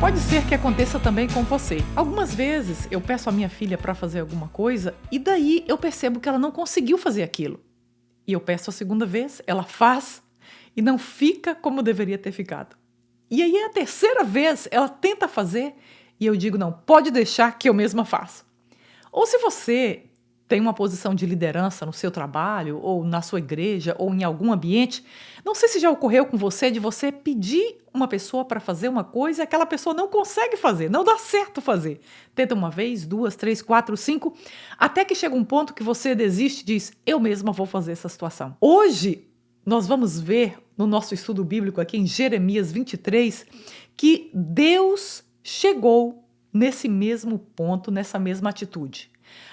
Pode ser que aconteça também com você. Algumas vezes eu peço a minha filha para fazer alguma coisa e daí eu percebo que ela não conseguiu fazer aquilo. E eu peço a segunda vez, ela faz e não fica como deveria ter ficado. E aí a terceira vez ela tenta fazer e eu digo, não, pode deixar que eu mesma faço. Ou se você tem uma posição de liderança no seu trabalho, ou na sua igreja, ou em algum ambiente, não sei se já ocorreu com você de você pedir uma pessoa para fazer uma coisa e aquela pessoa não consegue fazer, não dá certo fazer. Tenta uma vez, duas, três, quatro, cinco, até que chega um ponto que você desiste e diz, eu mesma vou fazer essa situação. Hoje, nós vamos ver no nosso estudo bíblico aqui em Jeremias 23, que Deus chegou nesse mesmo ponto, nessa mesma atitude.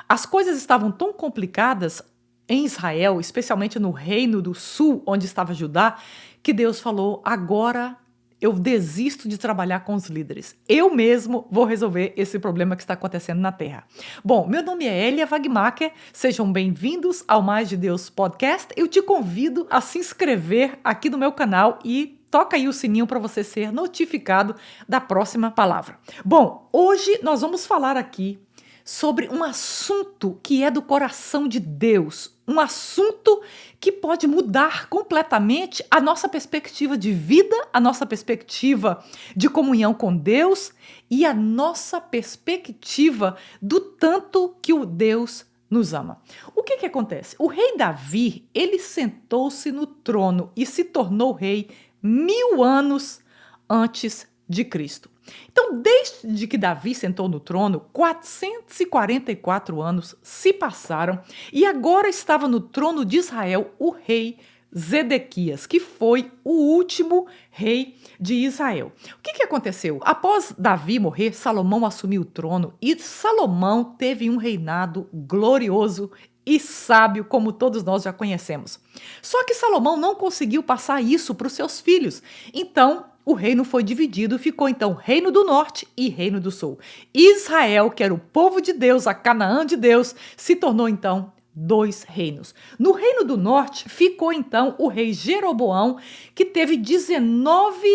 As coisas estavam tão complicadas em Israel, especialmente no reino do sul, onde estava Judá, que Deus falou, agora eu desisto de trabalhar com os líderes. Eu mesmo vou resolver esse problema que está acontecendo na Terra. Bom, meu nome é Elia Wagmacher, sejam bem-vindos ao Mais de Deus Podcast. Eu te convido a se inscrever aqui no meu canal e toca aí o sininho para você ser notificado da próxima palavra. Bom, hoje nós vamos falar aqui sobre um assunto que é do coração de Deus, um assunto que pode mudar completamente a nossa perspectiva de vida, a nossa perspectiva de comunhão com Deus e a nossa perspectiva do tanto que o Deus nos ama. O que acontece? O rei Davi, ele sentou-se no trono e se tornou rei 1000 anos antes de Cristo. Então, desde que Davi sentou no trono, 444 anos se passaram e agora estava no trono de Israel o rei Zedequias, que foi o último rei de Israel. O que aconteceu? Após Davi morrer, Salomão assumiu o trono e Salomão teve um reinado glorioso e sábio, como todos nós já conhecemos. Só que Salomão não conseguiu passar isso para os seus filhos. Então, o reino foi dividido, ficou então Reino do Norte e Reino do Sul. Israel, que era o povo de Deus, a Canaã de Deus, se tornou então 2 reinos. No Reino do Norte ficou então o rei Jeroboão, que teve 19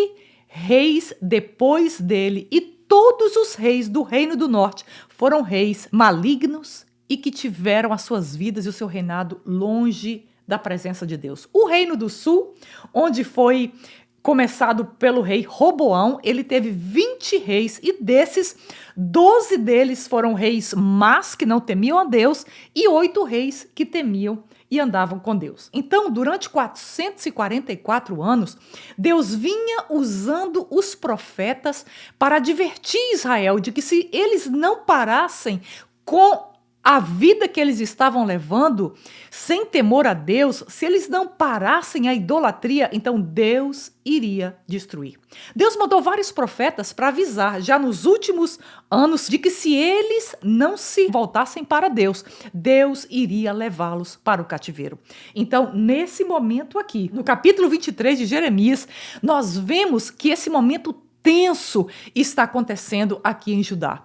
reis depois dele, e todos os reis do Reino do Norte foram reis malignos e que tiveram as suas vidas e o seu reinado longe da presença de Deus. O Reino do Sul, onde foi começado pelo rei Roboão, ele teve 20 reis e desses, 12 deles foram reis más que não temiam a Deus e 8 reis que temiam e andavam com Deus. Então, durante 444 anos, Deus vinha usando os profetas para advertir Israel de que se eles não parassem com a vida que eles estavam levando, sem temor a Deus, se eles não parassem a idolatria, então Deus iria destruir. Deus mandou vários profetas para avisar, já nos últimos anos, de que se eles não se voltassem para Deus, Deus iria levá-los para o cativeiro. Então, nesse momento aqui, no capítulo 23 de Jeremias, nós vemos que esse momento tenso está acontecendo aqui em Judá.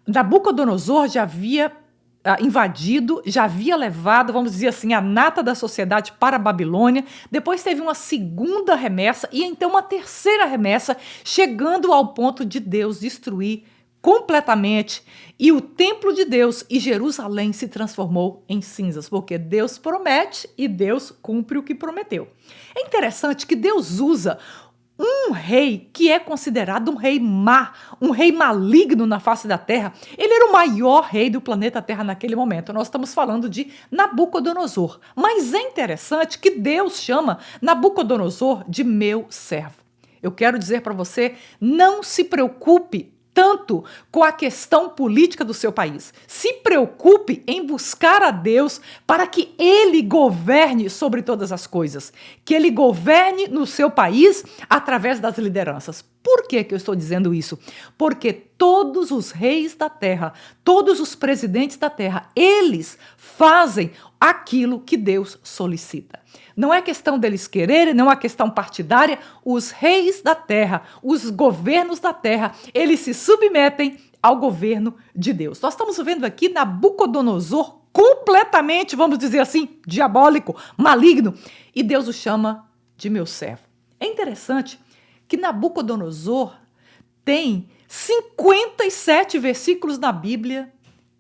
Nabucodonosor já havia invadido, já havia levado, vamos dizer assim, a nata da sociedade para a Babilônia, depois teve uma segunda remessa e então uma terceira remessa, chegando ao ponto de Deus destruir completamente e o templo de Deus e Jerusalém se transformou em cinzas, porque Deus promete e Deus cumpre o que prometeu. É interessante que Deus usa um rei que é considerado um rei má, um rei maligno na face da terra. Ele era o maior rei do planeta Terra naquele momento. Nós estamos falando de Nabucodonosor. Mas é interessante que Deus chama Nabucodonosor de meu servo. Eu quero dizer para você, não se preocupe tanto com a questão política do seu país. Se preocupe em buscar a Deus para que Ele governe sobre todas as coisas. Que Ele governe no seu país através das lideranças. Por que eu estou dizendo isso? Porque todos os reis da terra, todos os presidentes da terra, eles fazem aquilo que Deus solicita. Não é questão deles quererem, não é questão partidária. Os reis da terra, os governos da terra, eles se submetem ao governo de Deus. Nós estamos vendo aqui Nabucodonosor completamente, vamos dizer assim, diabólico, maligno, e Deus o chama de meu servo. É interessante que Nabucodonosor tem 57 versículos na Bíblia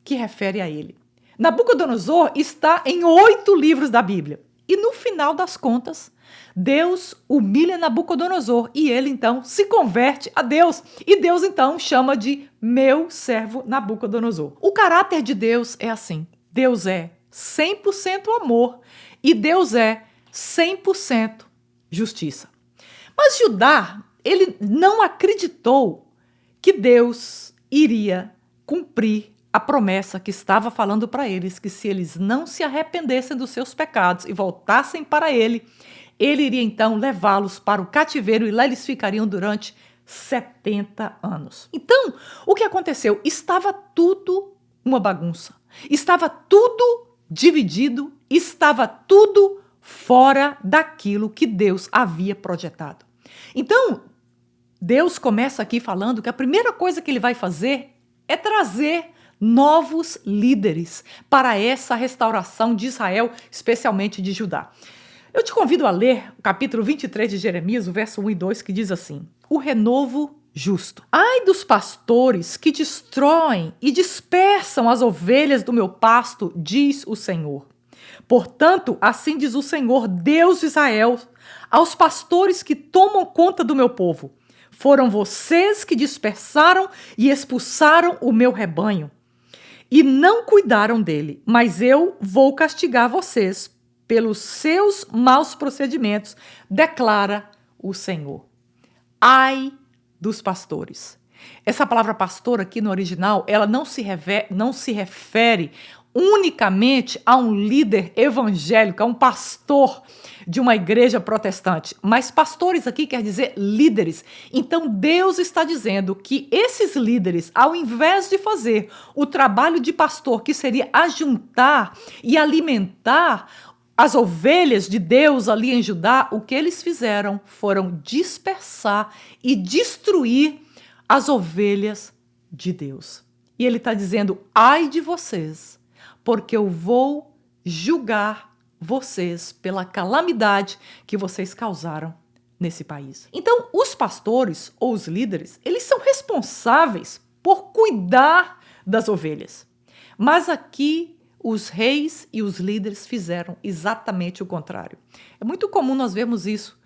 que refere a ele. Nabucodonosor está em 8 livros da Bíblia. E no final das contas, Deus humilha Nabucodonosor e ele então se converte a Deus. E Deus então chama de meu servo Nabucodonosor. O caráter de Deus é assim. Deus é 100% amor e Deus é 100% justiça. Mas Judá, ele não acreditou que Deus iria cumprir a promessa que estava falando para eles, que se eles não se arrependessem dos seus pecados e voltassem para ele iria então levá-los para o cativeiro e lá eles ficariam durante 70 anos. Então, o que aconteceu? Estava tudo uma bagunça. Estava tudo dividido, estava tudo fora daquilo que Deus havia projetado. Então, Deus começa aqui falando que a primeira coisa que ele vai fazer é trazer novos líderes para essa restauração de Israel, especialmente de Judá. Eu te convido a ler o capítulo 23 de Jeremias, o verso 1 e 2, que diz assim: o renovo justo. Ai dos pastores que destroem e dispersam as ovelhas do meu pasto, diz o Senhor. Portanto, assim diz o Senhor, Deus de Israel, aos pastores que tomam conta do meu povo: foram vocês que dispersaram e expulsaram o meu rebanho e não cuidaram dele, mas eu vou castigar vocês pelos seus maus procedimentos, declara o Senhor. Ai dos pastores. Essa palavra pastor aqui no original, ela não se refere unicamente a um líder evangélico, a um pastor de uma igreja protestante, mas pastores aqui quer dizer líderes. Então Deus está dizendo que esses líderes, ao invés de fazer o trabalho de pastor, que seria ajuntar e alimentar as ovelhas de Deus ali em Judá, o que eles fizeram foram dispersar e destruir as ovelhas de Deus. E ele está dizendo, ai de vocês, porque eu vou julgar vocês pela calamidade que vocês causaram nesse país. Então, os pastores ou os líderes, eles são responsáveis por cuidar das ovelhas. Mas aqui, os reis e os líderes fizeram exatamente o contrário. É muito comum nós vermos isso.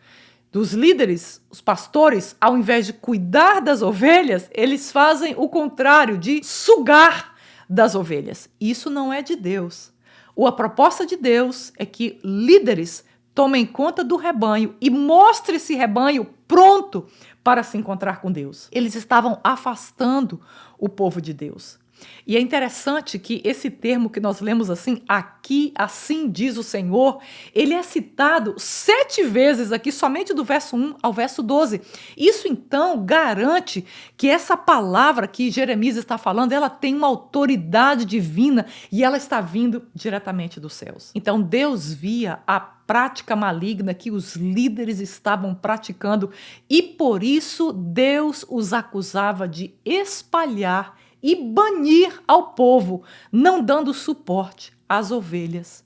Dos líderes, os pastores, ao invés de cuidar das ovelhas, eles fazem o contrário, de sugar das ovelhas. Isso não é de Deus. A proposta de Deus é que líderes tomem conta do rebanho e mostrem esse rebanho pronto para se encontrar com Deus. Eles estavam afastando o povo de Deus. E é interessante que esse termo que nós lemos assim, aqui, assim diz o Senhor, ele é citado 7 vezes aqui, somente do verso 1 ao verso 12. Isso, então, garante que essa palavra que Jeremias está falando, ela tem uma autoridade divina e ela está vindo diretamente dos céus. Então, Deus via a prática maligna que os líderes estavam praticando e, por isso, Deus os acusava de espalhar e banir ao povo, não dando suporte às ovelhas,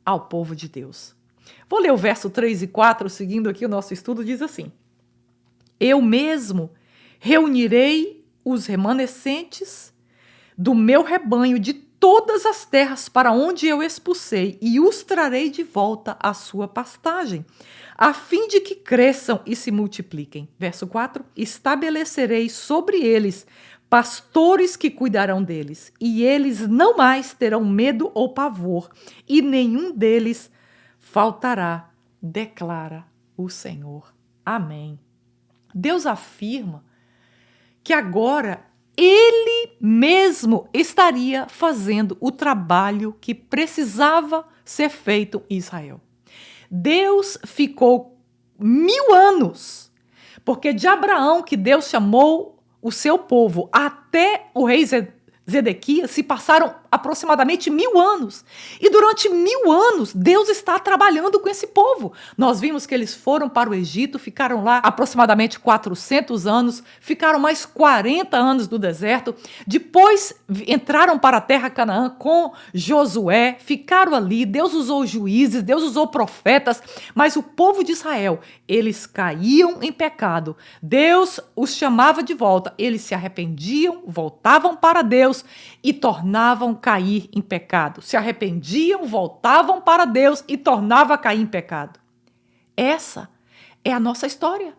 ao povo de Deus. Vou ler o verso 3 e 4, seguindo aqui o nosso estudo, diz assim: eu mesmo reunirei os remanescentes do meu rebanho de todas as terras para onde eu expulsei e os trarei de volta à sua pastagem, a fim de que cresçam e se multipliquem. Verso 4, estabelecerei sobre eles pastores que cuidarão deles, e eles não mais terão medo ou pavor, e nenhum deles faltará, declara o Senhor. Amém. Deus afirma que agora Ele mesmo estaria fazendo o trabalho que precisava ser feito em Israel. Deus ficou 1000 anos, porque de Abraão, que Deus chamou o seu povo, até o rei Zedequias, se passaram aproximadamente 1000 anos. E durante 1000 anos, Deus está trabalhando com esse povo. Nós vimos que eles foram para o Egito, ficaram lá aproximadamente 400 anos, ficaram mais 40 anos no deserto, depois entraram para a terra Canaã com Josué, ficaram ali, Deus usou juízes, Deus usou profetas, mas o povo de Israel, eles caíam em pecado. Deus os chamava de volta, eles se arrependiam, voltavam para Deus e tornavam cair em pecado. Se arrependiam, voltavam para Deus e tornavam a cair em pecado. Essa é a nossa história.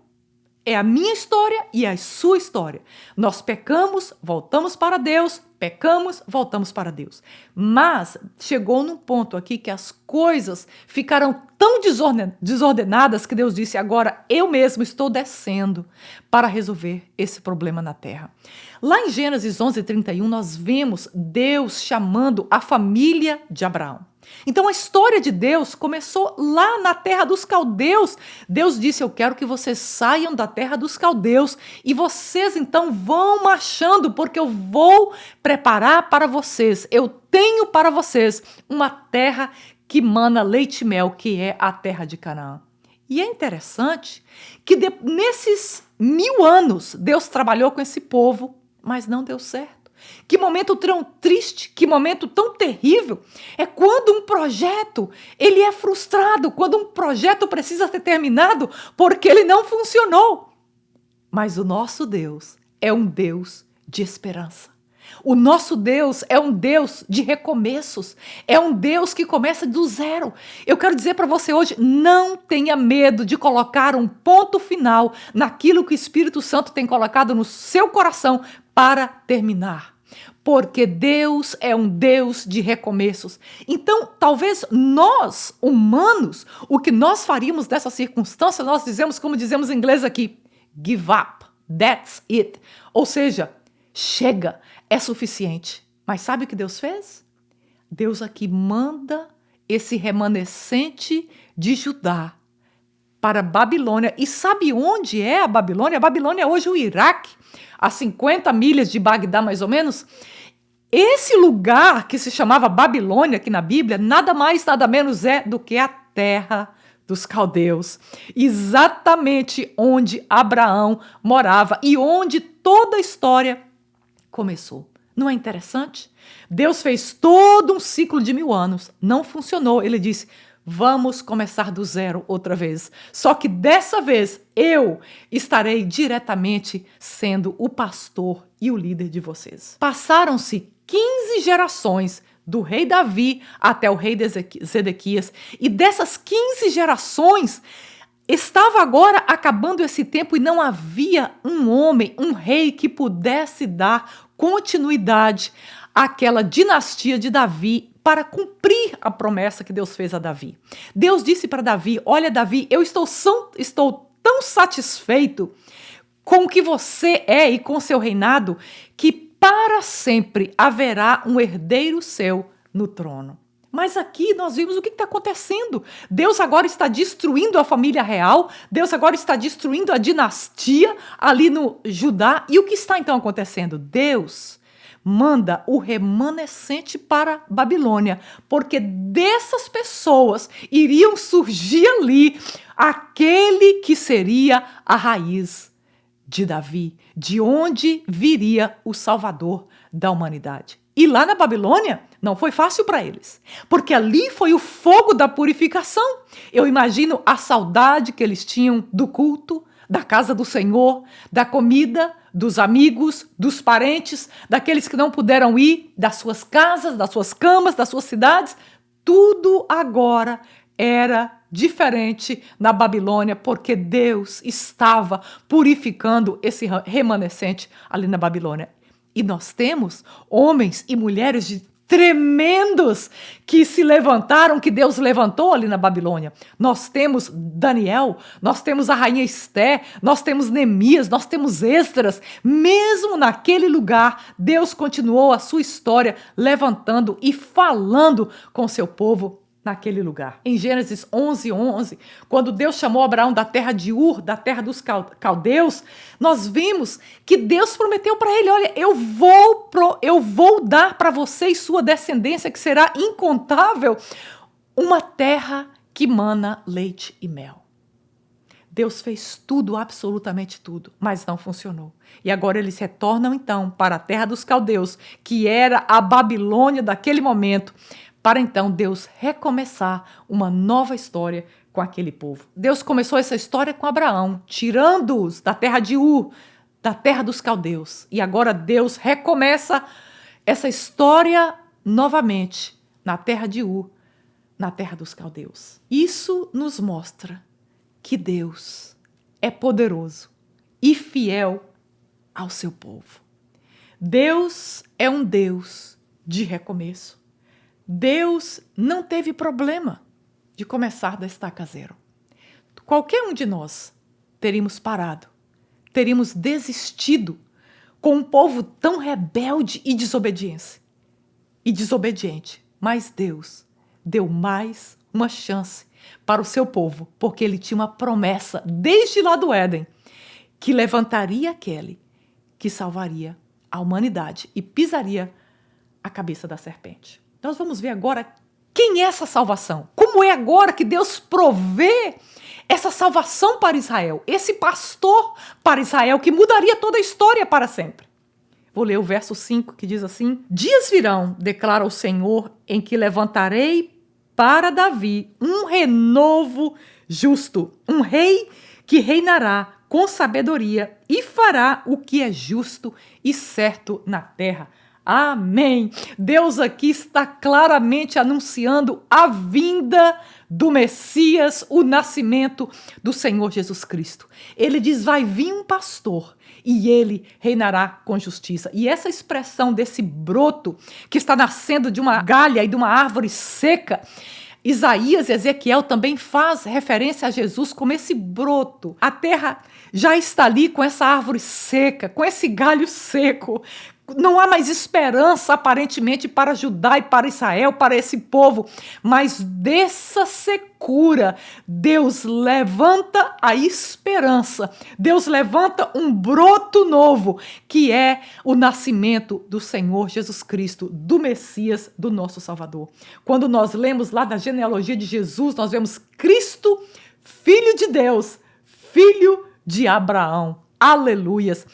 É a minha história e a sua história. Nós pecamos, voltamos para Deus, pecamos, voltamos para Deus. Mas chegou num ponto aqui que as coisas ficaram tão desordenadas que Deus disse, agora eu mesmo estou descendo para resolver esse problema na terra. Lá em Gênesis 11:31, nós vemos Deus chamando a família de Abraão. Então a história de Deus começou lá na terra dos caldeus. Deus disse, eu quero que vocês saiam da terra dos caldeus e vocês então vão marchando, porque eu vou preparar para vocês, eu tenho para vocês uma terra que mana leite e mel, que é a terra de Canaã. E é interessante que nesses 1000 anos Deus trabalhou com esse povo, mas não deu certo. Que momento tão triste, que momento tão terrível é quando um projeto ele é frustrado, quando um projeto precisa ser terminado porque ele não funcionou. Mas o nosso Deus é um Deus de esperança. O nosso Deus é um Deus de recomeços, é um Deus que começa do zero. Eu quero dizer para você hoje, não tenha medo de colocar um ponto final naquilo que o Espírito Santo tem colocado no seu coração para terminar. Porque Deus é um Deus de recomeços. Então, talvez nós, humanos, o que nós faríamos dessa circunstância, nós dizemos, como dizemos em inglês aqui, give up, that's it. Ou seja, chega, é suficiente. Mas sabe o que Deus fez? Deus aqui manda esse remanescente de Judá para a Babilônia. E sabe onde é a Babilônia? A Babilônia é hoje o Iraque, a 50 milhas de Bagdá, mais ou menos. Esse lugar que se chamava Babilônia aqui na Bíblia, nada mais, nada menos é do que a terra dos caldeus. Exatamente onde Abraão morava e onde toda a história começou. Não é interessante? Deus fez todo um ciclo de 1000 anos. Não funcionou. Ele disse, vamos começar do zero outra vez. Só que dessa vez eu estarei diretamente sendo o pastor e o líder de vocês. Passaram-se 15 gerações do rei Davi até o rei Zedequias. E dessas 15 gerações, estava agora acabando esse tempo e não havia um homem, um rei que pudesse dar continuidade àquela dinastia de Davi para cumprir a promessa que Deus fez a Davi. Deus disse para Davi, olha Davi, eu estou tão satisfeito com o que você é e com o seu reinado, que para sempre haverá um herdeiro seu no trono. Mas aqui nós vimos o que está acontecendo. Deus agora está destruindo a família real, Deus agora está destruindo a dinastia ali no Judá. E o que está então acontecendo? Deus manda o remanescente para Babilônia, porque dessas pessoas iriam surgir ali aquele que seria a raiz de Davi, de onde viria o Salvador da humanidade. E lá na Babilônia não foi fácil para eles, porque ali foi o fogo da purificação. Eu imagino a saudade que eles tinham do culto, da casa do Senhor, da comida, dos amigos, dos parentes, daqueles que não puderam ir, das suas casas, das suas camas, das suas cidades. Tudo agora era diferente na Babilônia, porque Deus estava purificando esse remanescente ali na Babilônia. E nós temos homens e mulheres tremendos que se levantaram, que Deus levantou ali na Babilônia. Nós temos Daniel, nós temos a rainha Esté, nós temos Neemias, nós temos Esdras. Mesmo naquele lugar, Deus continuou a sua história levantando e falando com seu povo naquele lugar. Em Gênesis 11:11, quando Deus chamou Abraão da terra de Ur, da terra dos caldeus, nós vimos que Deus prometeu para ele, olha, eu vou dar para você e sua descendência, que será incontável, uma terra que mana leite e mel. Deus fez tudo, absolutamente tudo, mas não funcionou. E agora eles retornam então para a terra dos caldeus, que era a Babilônia daquele momento, para então Deus recomeçar uma nova história com aquele povo. Deus começou essa história com Abraão, tirando-os da terra de Ur, da terra dos caldeus. E agora Deus recomeça essa história novamente na terra de Ur, na terra dos caldeus. Isso nos mostra que Deus é poderoso e fiel ao seu povo. Deus é um Deus de recomeço. Deus não teve problema de começar da estaca zero. Qualquer um de nós teríamos parado, teríamos desistido com um povo tão rebelde e desobediente. Mas Deus deu mais uma chance para o seu povo, porque ele tinha uma promessa desde lá do Éden, que levantaria aquele que salvaria a humanidade e pisaria a cabeça da serpente. Nós vamos ver agora quem é essa salvação. Como é agora que Deus provê essa salvação para Israel, esse pastor para Israel que mudaria toda a história para sempre. Vou ler o verso 5 que diz assim: Dias virão, declara o Senhor, em que levantarei para Davi um renovo justo, um rei que reinará com sabedoria e fará o que é justo e certo na terra. Amém. Deus aqui está claramente anunciando a vinda do Messias, o nascimento do Senhor Jesus Cristo. Ele diz, vai vir um pastor e ele reinará com justiça. E essa expressão desse broto que está nascendo de uma galha e de uma árvore seca, Isaías e Ezequiel também faz referência a Jesus como esse broto. A terra já está ali com essa árvore seca, com esse galho seco. Não há mais esperança, aparentemente, para Judá e para Israel, para esse povo. Mas dessa secura, Deus levanta a esperança. Deus levanta um broto novo, que é o nascimento do Senhor Jesus Cristo, do Messias, do nosso Salvador. Quando nós lemos lá da genealogia de Jesus, nós vemos Cristo, Filho de Deus, Filho de Abraão. Aleluias!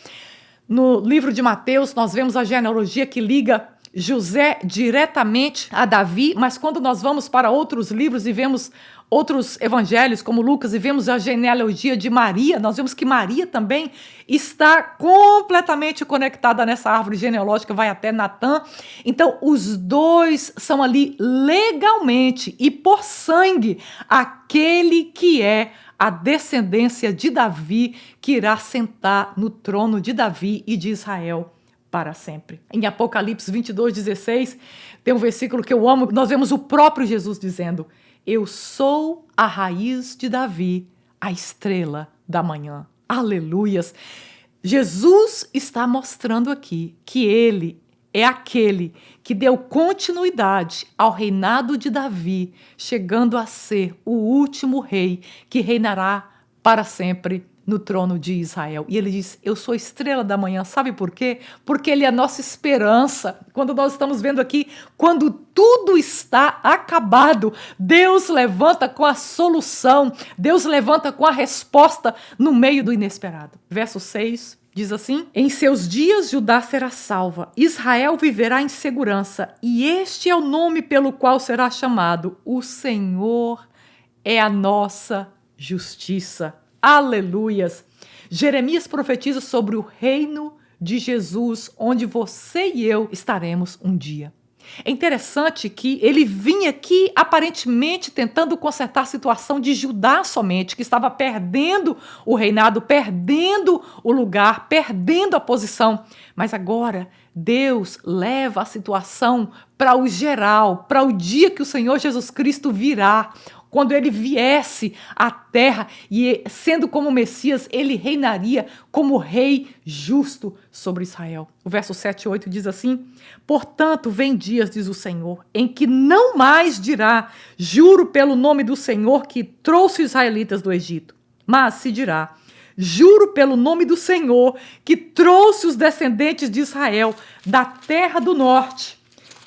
No livro de Mateus, nós vemos a genealogia que liga José diretamente a Davi, mas quando nós vamos para outros livros e vemos outros evangelhos, como Lucas, e vemos a genealogia de Maria, nós vemos que Maria também está completamente conectada nessa árvore genealógica, vai até Natã. Então, os dois são ali legalmente e por sangue aquele que é a descendência de Davi, que irá sentar no trono de Davi e de Israel para sempre. Em Apocalipse 22:16, tem um versículo que eu amo, nós vemos o próprio Jesus dizendo, eu sou a raiz de Davi, a estrela da manhã. Aleluias! Jesus está mostrando aqui que ele é aquele que deu continuidade ao reinado de Davi, chegando a ser o último rei que reinará para sempre no trono de Israel. E ele diz, eu sou a estrela da manhã. Sabe por quê? Porque ele é a nossa esperança. Quando nós estamos vendo aqui, quando tudo está acabado, Deus levanta com a solução, Deus levanta com a resposta no meio do inesperado. Verso 6. Diz assim, em seus dias Judá será salva, Israel viverá em segurança, e este é o nome pelo qual será chamado, o Senhor é a nossa justiça. Aleluias! Jeremias profetiza sobre o reino de Jesus, onde você e eu estaremos um dia. É interessante que ele vinha aqui aparentemente tentando consertar a situação de Judá somente, que estava perdendo o reinado, perdendo o lugar, perdendo a posição. Mas agora Deus leva a situação para o geral, para o dia que o Senhor Jesus Cristo virá quando ele viesse à terra e, sendo como Messias, ele reinaria como rei justo sobre Israel. O verso 7 e 8 diz assim: portanto, vem dias, diz o Senhor, em que não mais dirá, juro pelo nome do Senhor que trouxe os israelitas do Egito, mas se dirá, juro pelo nome do Senhor que trouxe os descendentes de Israel da terra do norte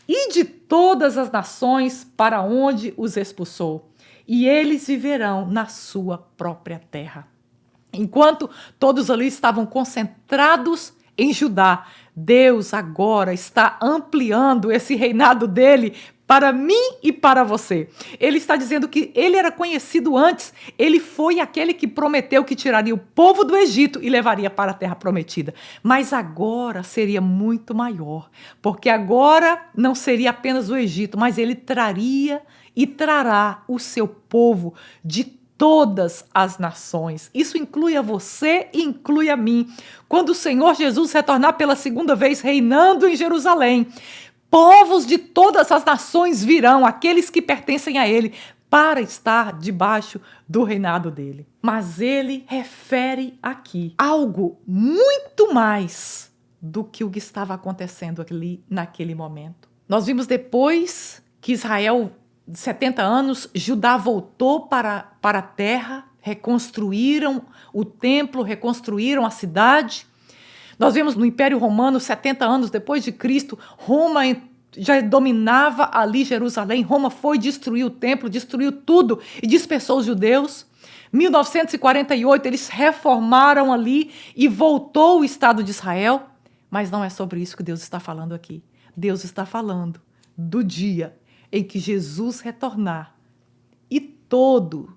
e de todas as nações para onde os expulsou, e eles viverão na sua própria terra. Enquanto todos ali estavam concentrados em Judá, Deus agora está ampliando esse reinado dele para mim e para você. Ele está dizendo que ele era conhecido antes, ele foi aquele que prometeu que tiraria o povo do Egito e levaria para a terra prometida. Mas agora seria muito maior, porque agora não seria apenas o Egito, mas ele traria e trará o seu povo de todas as nações. Isso inclui a você e inclui a mim. Quando o Senhor Jesus retornar pela segunda vez reinando em Jerusalém, povos de todas as nações virão, aqueles que pertencem a ele, para estar debaixo do reinado dele. Mas ele refere aqui algo muito mais do que o que estava acontecendo ali naquele momento. Nós vimos depois que Israel, 70 anos, Judá voltou para a terra, reconstruíram o templo, reconstruíram a cidade. Nós vemos no Império Romano, 70 anos depois de Cristo, Roma já dominava ali Jerusalém. Roma foi destruir o templo, destruiu tudo e dispersou os judeus. 1948, eles reformaram ali e voltou o Estado de Israel. Mas não é sobre isso que Deus está falando aqui. Deus está falando do dia em que Jesus retornar e todo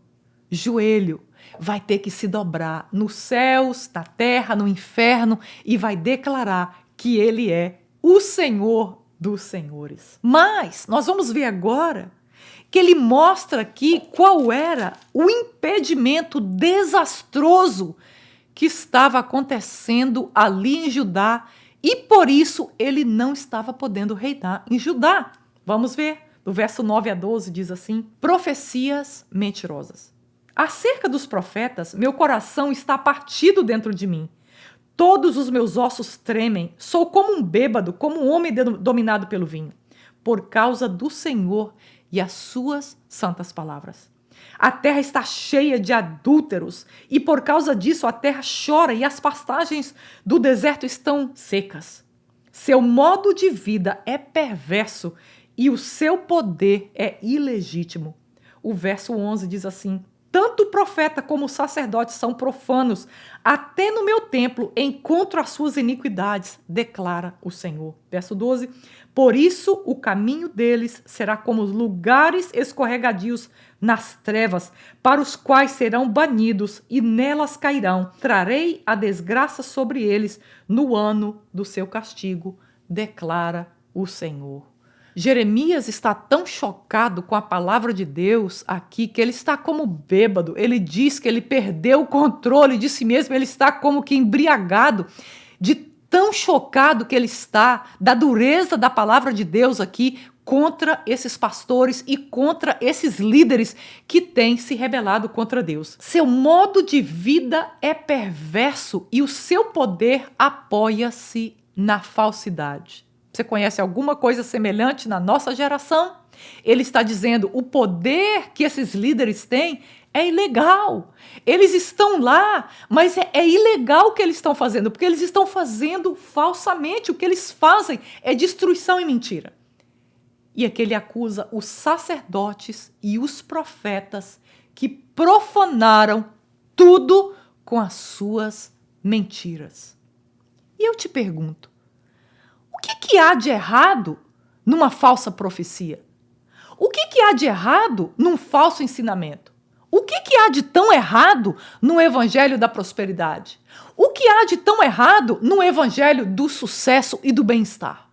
joelho vai ter que se dobrar nos céus, na terra, no inferno e vai declarar que ele é o Senhor dos senhores. Mas nós vamos ver agora que ele mostra aqui qual era o impedimento desastroso que estava acontecendo ali em Judá e por isso ele não estava podendo reinar em Judá. Vamos ver. Do verso 9 a 12 diz assim: profecias mentirosas. Acerca dos profetas, meu coração está partido dentro de mim. Todos os meus ossos tremem. Sou como um bêbado, como um homem dominado pelo vinho, por causa do Senhor e as suas santas palavras. A terra está cheia de adúlteros e por causa disso a terra chora e as pastagens do deserto estão secas. Seu modo de vida é perverso e o seu poder é ilegítimo. O verso 11 diz assim: tanto o profeta como o sacerdote são profanos. Até no meu templo encontro as suas iniquidades, declara o Senhor. Verso 12. Por isso o caminho deles será como os lugares escorregadios nas trevas, para os quais serão banidos e nelas cairão. Trarei a desgraça sobre eles no ano do seu castigo, declara o Senhor. Jeremias está tão chocado com a palavra de Deus aqui que ele está como bêbado. Ele diz que ele perdeu o controle de si mesmo, ele está como que embriagado, de tão chocado que ele está da dureza da palavra de Deus aqui contra esses pastores e contra esses líderes que têm se rebelado contra Deus. Seu modo de vida é perverso e o seu poder apoia-se na falsidade. Você conhece alguma coisa semelhante na nossa geração? Ele está dizendo o poder que esses líderes têm é ilegal. Eles estão lá, mas é ilegal o que eles estão fazendo, porque eles estão fazendo falsamente. O que eles fazem é destruição e mentira. E aqui ele acusa os sacerdotes e os profetas que profanaram tudo com as suas mentiras. E eu te pergunto, o que há de errado numa falsa profecia? O que há de errado num falso ensinamento? O que há de tão errado no evangelho da prosperidade? O que há de tão errado no evangelho do sucesso e do bem-estar?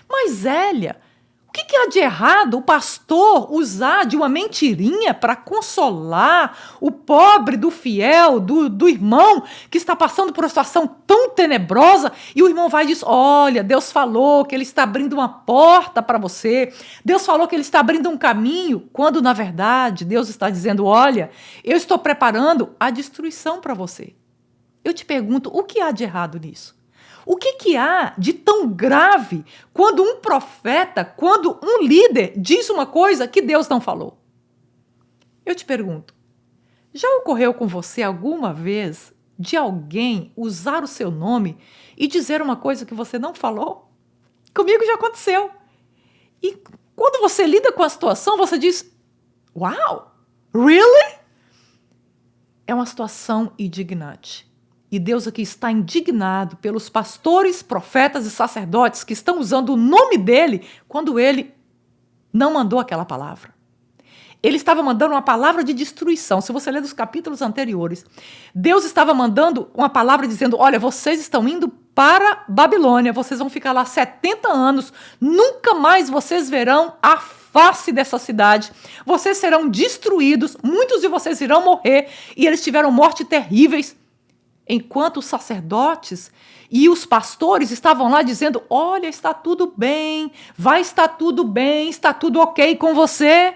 Mas, Zélia, o que há de errado o pastor usar de uma mentirinha para consolar o pobre do fiel, do irmão que está passando por uma situação tão tenebrosa, e o irmão vai e diz, olha, Deus falou que Ele está abrindo uma porta para você, Deus falou que Ele está abrindo um caminho, quando na verdade Deus está dizendo, olha, eu estou preparando a destruição para você. Eu te pergunto, o que há de errado nisso? O que há de tão grave quando um profeta, quando um líder diz uma coisa que Deus não falou? Eu te pergunto, já ocorreu com você alguma vez de alguém usar o seu nome e dizer uma coisa que você não falou? Comigo já aconteceu. E quando você lida com a situação, você diz, uau, really? É uma situação indignante. E Deus aqui está indignado pelos pastores, profetas e sacerdotes que estão usando o nome dele quando ele não mandou aquela palavra. Ele estava mandando uma palavra de destruição. Se você ler dos capítulos anteriores, Deus estava mandando uma palavra dizendo, olha, vocês estão indo para Babilônia, vocês vão ficar lá 70 anos, nunca mais vocês verão a face dessa cidade, vocês serão destruídos, muitos de vocês irão morrer, e eles tiveram mortes terríveis. Enquanto os sacerdotes e os pastores estavam lá dizendo, olha, está tudo bem, vai estar tudo bem, está tudo ok com você.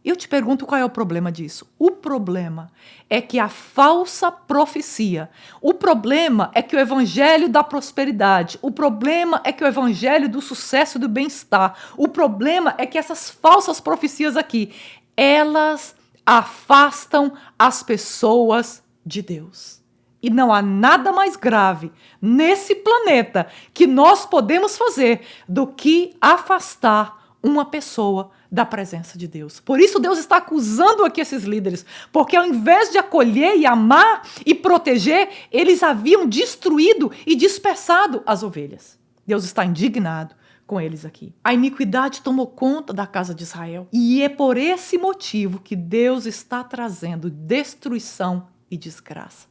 Eu te pergunto qual é o problema disso. O problema é que a falsa profecia, o problema é que o evangelho da prosperidade, o problema é que o evangelho do sucesso e do bem-estar, o problema é que essas falsas profecias aqui, elas afastam as pessoas de Deus. E não há nada mais grave nesse planeta que nós podemos fazer do que afastar uma pessoa da presença de Deus. Por isso Deus está acusando aqui esses líderes, porque ao invés de acolher e amar e proteger, eles haviam destruído e dispersado as ovelhas. Deus está indignado com eles aqui. A iniquidade tomou conta da casa de Israel e é por esse motivo que Deus está trazendo destruição e desgraça.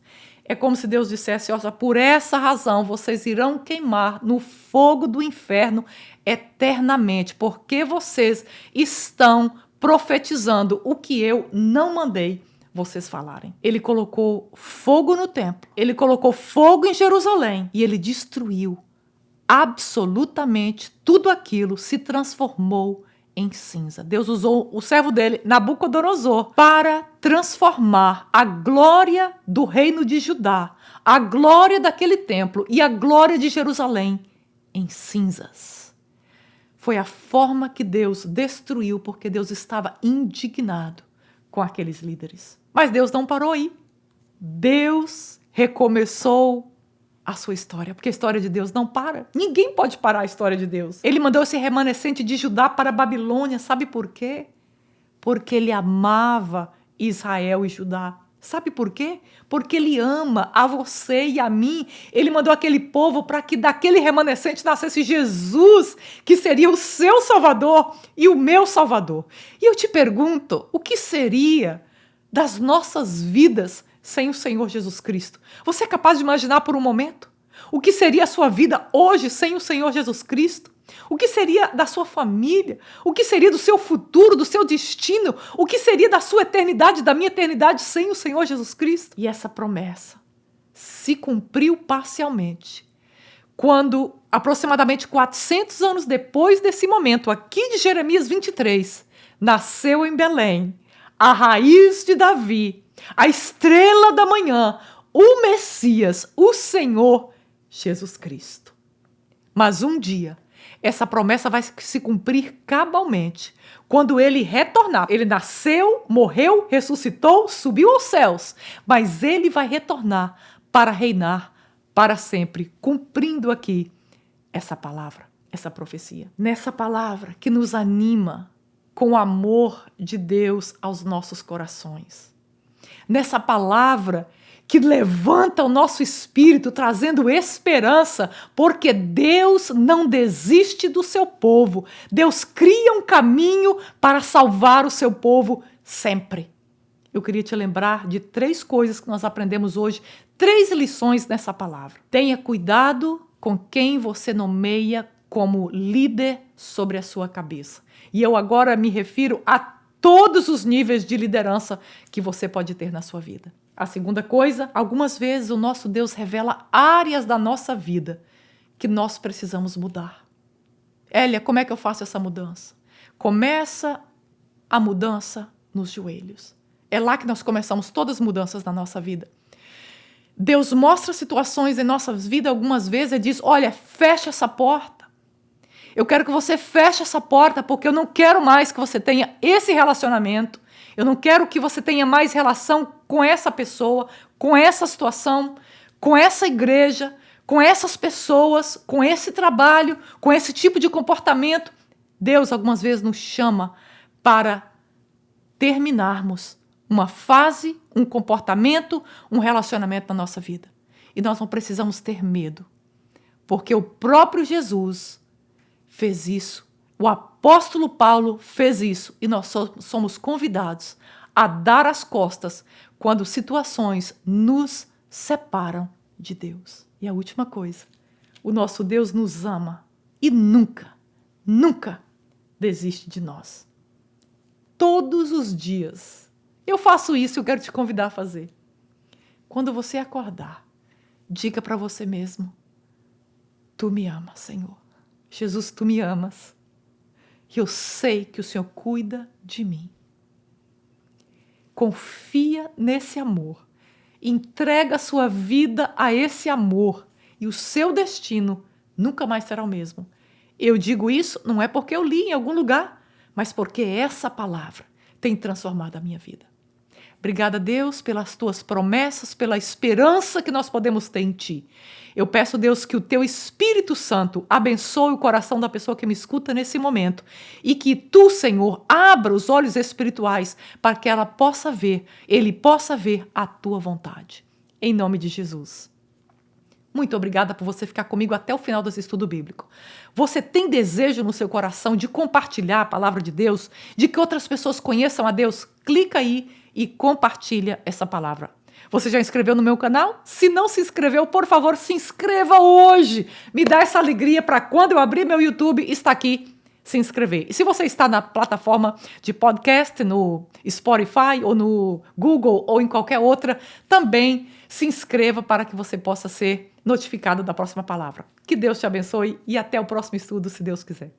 É como se Deus dissesse, olha, por essa razão vocês irão queimar no fogo do inferno eternamente, porque vocês estão profetizando o que eu não mandei vocês falarem. Ele colocou fogo no templo, ele colocou fogo em Jerusalém e ele destruiu absolutamente tudo aquilo, se transformou em cinza. Deus usou o servo dele, Nabucodonosor, para transformar a glória do reino de Judá, a glória daquele templo e a glória de Jerusalém em cinzas. Foi a forma que Deus destruiu, porque Deus estava indignado com aqueles líderes. Mas Deus não parou aí. Deus recomeçou a sua história, porque a história de Deus não para. Ninguém pode parar a história de Deus. Ele mandou esse remanescente de Judá para a Babilônia, sabe por quê? Porque ele amava Israel e Judá. Sabe por quê? Porque ele ama a você e a mim. Ele mandou aquele povo para que daquele remanescente nascesse Jesus, que seria o seu Salvador e o meu Salvador. E eu te pergunto, o que seria das nossas vidas sem o Senhor Jesus Cristo? Você é capaz de imaginar por um momento? O que seria a sua vida hoje sem o Senhor Jesus Cristo? O que seria da sua família? O que seria do seu futuro, do seu destino? O que seria da sua eternidade, da minha eternidade sem o Senhor Jesus Cristo? E essa promessa se cumpriu parcialmente quando, aproximadamente 400 anos depois desse momento, aqui de Jeremias 23, nasceu em Belém a raiz de Davi, a estrela da manhã, o Messias, o Senhor Jesus Cristo. Mas um dia, essa promessa vai se cumprir cabalmente, quando ele retornar. Ele nasceu, morreu, ressuscitou, subiu aos céus, mas ele vai retornar para reinar para sempre, cumprindo aqui essa palavra, essa profecia. Nessa palavra que nos anima com o amor de Deus aos nossos corações. Nessa palavra que levanta o nosso espírito, trazendo esperança, porque Deus não desiste do seu povo. Deus cria um caminho para salvar o seu povo sempre. Eu queria te lembrar de 3 coisas que nós aprendemos hoje, 3 lições nessa palavra. Tenha cuidado com quem você nomeia como líder sobre a sua cabeça. E eu agora me refiro a todos os níveis de liderança que você pode ter na sua vida. A segunda coisa, algumas vezes o nosso Deus revela áreas da nossa vida que nós precisamos mudar. Elia, como é que eu faço essa mudança? Começa a mudança nos joelhos. É lá que nós começamos todas as mudanças na nossa vida. Deus mostra situações em nossas vidas algumas vezes e diz, olha, fecha essa porta. Eu quero que você feche essa porta porque eu não quero mais que você tenha esse relacionamento. Eu não quero que você tenha mais relação com essa pessoa, com essa situação, com essa igreja, com essas pessoas, com esse trabalho, com esse tipo de comportamento. Deus algumas vezes nos chama para terminarmos uma fase, um comportamento, um relacionamento na nossa vida. E nós não precisamos ter medo, porque o próprio Jesus fez isso. O apóstolo Paulo fez isso e nós somos convidados a dar as costas quando situações nos separam de Deus. E a última coisa, o nosso Deus nos ama e nunca, nunca desiste de nós. Todos os dias. Eu faço isso e eu quero te convidar a fazer. Quando você acordar, diga para você mesmo, tu me amas, Senhor. Jesus, tu me amas. E eu sei que o Senhor cuida de mim. Confia nesse amor. Entrega a sua vida a esse amor. E o seu destino nunca mais será o mesmo. Eu digo isso não é porque eu li em algum lugar, mas porque essa palavra tem transformado a minha vida. Obrigada, Deus, pelas tuas promessas, pela esperança que nós podemos ter em ti. Eu peço, Deus, que o teu Espírito Santo abençoe o coração da pessoa que me escuta nesse momento e que tu, Senhor, abra os olhos espirituais para que ela possa ver, ele possa ver a tua vontade. Em nome de Jesus. Muito obrigada por você ficar comigo até o final desse estudo bíblico. Você tem desejo no seu coração de compartilhar a palavra de Deus, de que outras pessoas conheçam a Deus? Clica aí e compartilha essa palavra. Você já inscreveu no meu canal? Se não se inscreveu, por favor, se inscreva hoje. Me dá essa alegria para quando eu abrir meu YouTube, está aqui, se inscrever. E se você está na plataforma de podcast, no Spotify ou no Google ou em qualquer outra, também se inscreva para que você possa ser notificado da próxima palavra. Que Deus te abençoe e até o próximo estudo, se Deus quiser.